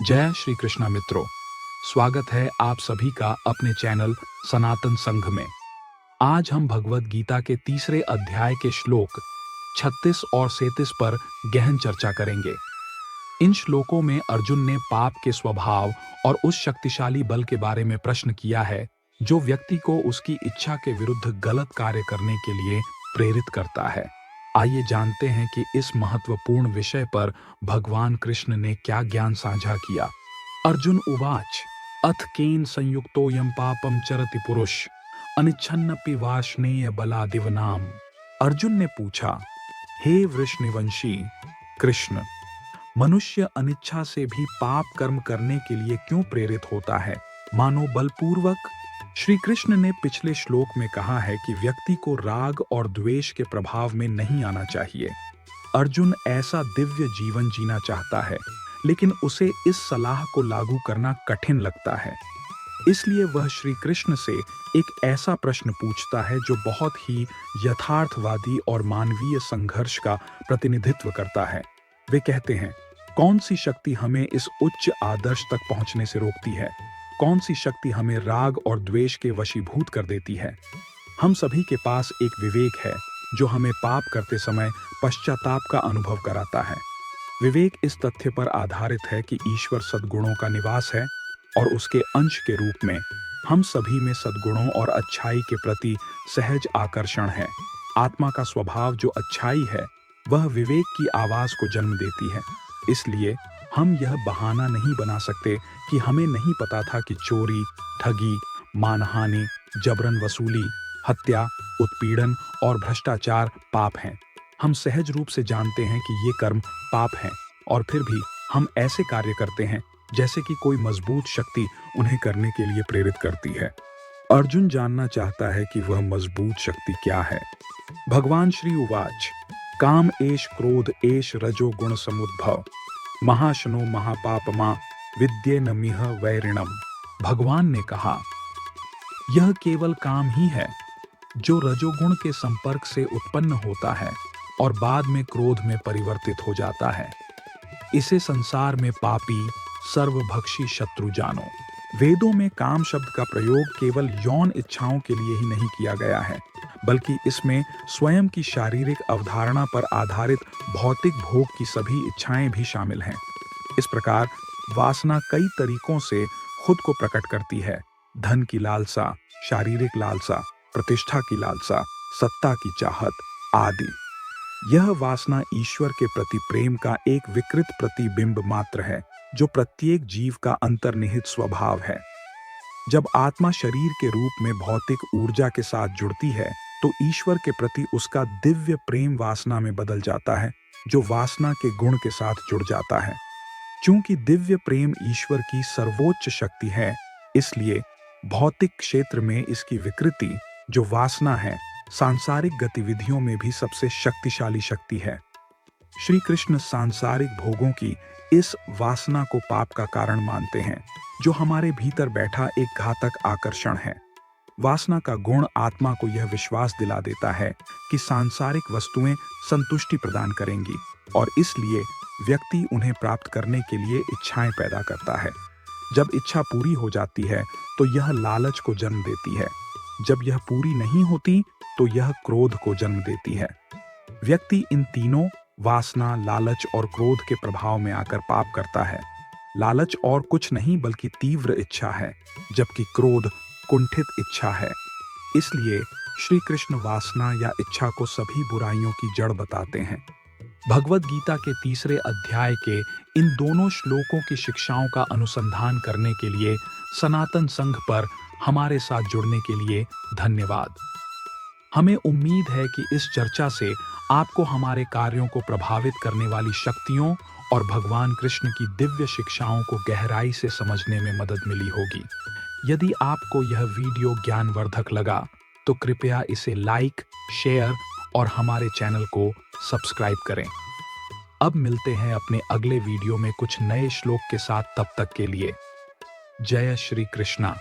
जय श्री कृष्णा मित्रों, स्वागत है आप सभी का अपने चैनल सनातन संघ में। आज हम भगवद गीता के तीसरे अध्याय के श्लोक 36 और 37 पर गहन चर्चा करेंगे। इन श्लोकों में अर्जुन ने पाप के स्वभाव और उस शक्तिशाली बल के बारे में प्रश्न किया है जो व्यक्ति को उसकी इच्छा के विरुद्ध गलत कार्य करने के लिए प्रेरित करता है। आइए जानते हैं कि इस महत्वपूर्ण विषय पर भगवान कृष्ण ने क्या ज्ञान साझा किया। अर्जुन उवाच अथ केन संयुक्तोऽयं पापं चरति पुरुष अनिच्छन्नपि वाष्णेय बलादिवनाम। अर्जुन ने पूछा, हे वृषनिवंशी कृष्ण, मनुष्य अनिच्छा से भी पाप कर्म करने के लिए क्यों प्रेरित होता है, मानो बलपूर्वक? श्री कृष्ण ने पिछले श्लोक में कहा है कि व्यक्ति को राग और द्वेष के प्रभाव में नहीं आना चाहिए। अर्जुन ऐसा दिव्य जीवन जीना चाहता है, लेकिन उसे इस सलाह को लागू करना कठिन लगता है। इसलिए वह श्री कृष्ण से एक ऐसा प्रश्न पूछता है जो बहुत ही यथार्थवादी और मानवीय संघर्ष का प्रतिनिधित्व करता है। वे कहते हैं, कौन सी शक्ति हमें इस उच्च आदर्श तक पहुंचने से रोकती है? कौन सी शक्ति हमें राग और द्वेष के वशीभूत कर देती है? हम सभी के पास एक विवेक है जो हमें पाप करते समय पश्चाताप का अनुभव कराता है। विवेक इस तथ्य पर आधारित है कि ईश्वर सद्गुणों का निवास है और उसके अंश के रूप में हम सभी में सद्गुणों और अच्छाई के प्रति सहज आकर्षण है। आत्मा का स्वभाव जो अच्छाई है, वह विवेक की आवाज को जन्म देती है। इसलिए हम यह बहाना नहीं बना सकते कि हमें नहीं पता था कि चोरी, ठगी, मानहानि, जबरन वसूली, हत्या, उत्पीड़न और भ्रष्टाचार पाप हैं। हम सहज रूप से जानते हैं कि ये कर्म पाप हैं और फिर भी हम ऐसे कार्य करते हैं जैसे कि कोई मजबूत शक्ति उन्हें करने के लिए प्रेरित करती है। अर्जुन जानना चाहता है कि वह मजबूत शक्ति क्या है। भगवान श्री उवाच काम एष क्रोध एष रजो गुण समुद्भव महाशनो महापापमा विद्येन मिह वैरिणम। भगवान ने कहा, यह केवल काम ही है जो रजोगुण के संपर्क से उत्पन्न होता है और बाद में क्रोध में परिवर्तित हो जाता है। इसे संसार में पापी सर्वभक्षी शत्रु जानो। वेदों में काम शब्द का प्रयोग केवल यौन इच्छाओं के लिए ही नहीं किया गया है, बल्कि इसमें स्वयं की शारीरिक अवधारणा पर आधारित भौतिक भोग की सभी इच्छाएं भी शामिल हैं। इस प्रकार वासना कई तरीकों से खुद को प्रकट करती है। धन की लालसा, शारीरिक लालसा, प्रतिष्ठा की लालसा, सत्ता की चाहत आदि। यह वासना ईश्वर के प्रति प्रेम का एक विकृत प्रतिबिंब मात्र है, जो प्रत्येक जीव का अंतर्निहित स्वभाव है। जब आत्मा शरीर के रूप में भौतिक ऊर्जा के साथ जुड़ती है, तो ईश्वर के प्रति उसका दिव्य प्रेम वासना में बदल जाता है, जो वासना के गुण के साथ जुड़ जाता है। चूंकि दिव्य प्रेम ईश्वर की सर्वोच्च शक्ति है, इसलिए भौतिक क्षेत्र में इसकी विकृति, जो वासना है, सांसारिक गतिविधियों में भी सबसे शक्तिशाली शक्ति है। श्री कृष्ण सांसारिक भोगों की इस वासना को पाप का कारण मानते हैं, जो हमारे भीतर बैठा एक घातक आकर्षण है। वासना का गुण आत्मा को यह विश्वास दिला देता है कि सांसारिक वस्तुएं संतुष्टि प्रदान करेंगी और इसलिए व्यक्ति उन्हें प्राप्त करने के लिए इच्छाएं पैदा करता है। जब इच्छा पूरी हो जाती है तो यह लालच को जन्म देती है। जब यह पूरी नहीं होती तो यह क्रोध को जन्म देती है। व्यक्ति इन तीनों वासना, लालच और क्रोध के प्रभाव में आकर पाप करता है। लालच और कुछ नहीं बल्कि तीव्र इच्छा है, जबकि क्रोध कुंठित इच्छा है। इसलिए श्री कृष्ण वासना या इच्छा को सभी बुराइयों की जड़ बताते हैं। भगवद गीता के तीसरे अध्याय के इन दोनों श्लोकों की शिक्षाओं का अनुसंधान करने के लिए सनातन संघ पर हमारे साथ जुड़ने के लिए धन्यवाद। हमें उम्मीद है कि इस चर्चा से आपको हमारे कार्यों को प्रभावित करने वाली शक्तियों और भगवान कृष्ण की दिव्य शिक्षाओं को गहराई से समझने में मदद मिली होगी। यदि आपको यह वीडियो ज्ञानवर्धक लगा तो कृपया इसे लाइक, शेयर और हमारे चैनल को सब्सक्राइब करें। अब मिलते हैं अपने अगले वीडियो में कुछ नए श्लोक के साथ। तब तक के लिए जय श्री कृष्णा।